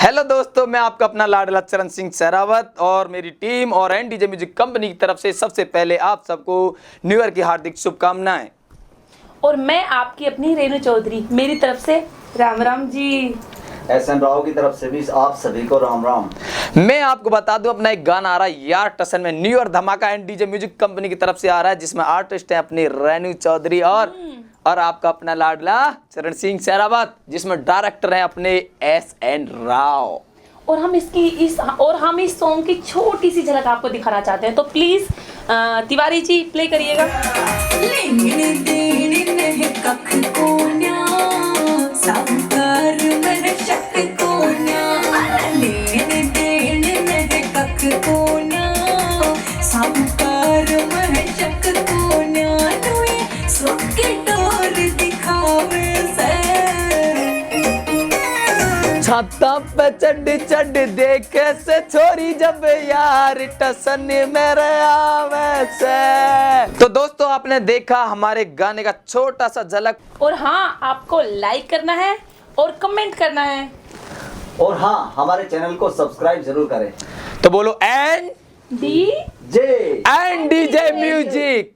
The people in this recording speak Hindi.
हेलो दोस्तों, मैं आपका अपना लाडला चरण सिंह सहरावत और मेरी टीम और एनडीजे म्यूजिक कंपनी की तरफ से सबसे पहले आप सबको न्यू ईयर की हार्दिक शुभकामनाएं। और मैं आपकी अपनी रेणु चौधरी, मेरी तरफ से राम राम जी। एसएन राव की तरफ से भी आप सभी को राम राम। मैं आपको बता दूं, अपना एक गाना आ रहा है यार टसन में, न्यू ईयर धमाका एनडीजे म्यूजिक कंपनी की तरफ से आ रहा है, जिसमें आर्टिस्ट है अपनी रेणु चौधरी और आपका अपना लाडला चरण सिंह सहरावत, जिसमें डायरेक्टर हैं अपने एसएन राव। और हम इस सॉन्ग की छोटी सी झलक आपको दिखाना चाहते हैं, तो प्लीज तिवारी जी प्ले करिएगा। छाता पे चढ़ देखे से छोरी जब यार टसन मेरे आवे से। तो दोस्तों, आपने देखा हमारे गाने का छोटा सा झलक। और हाँ, आपको लाइक करना है और कमेंट करना है, और हाँ, हमारे चैनल को सब्सक्राइब जरूर करें। तो बोलो N D J NDJ music.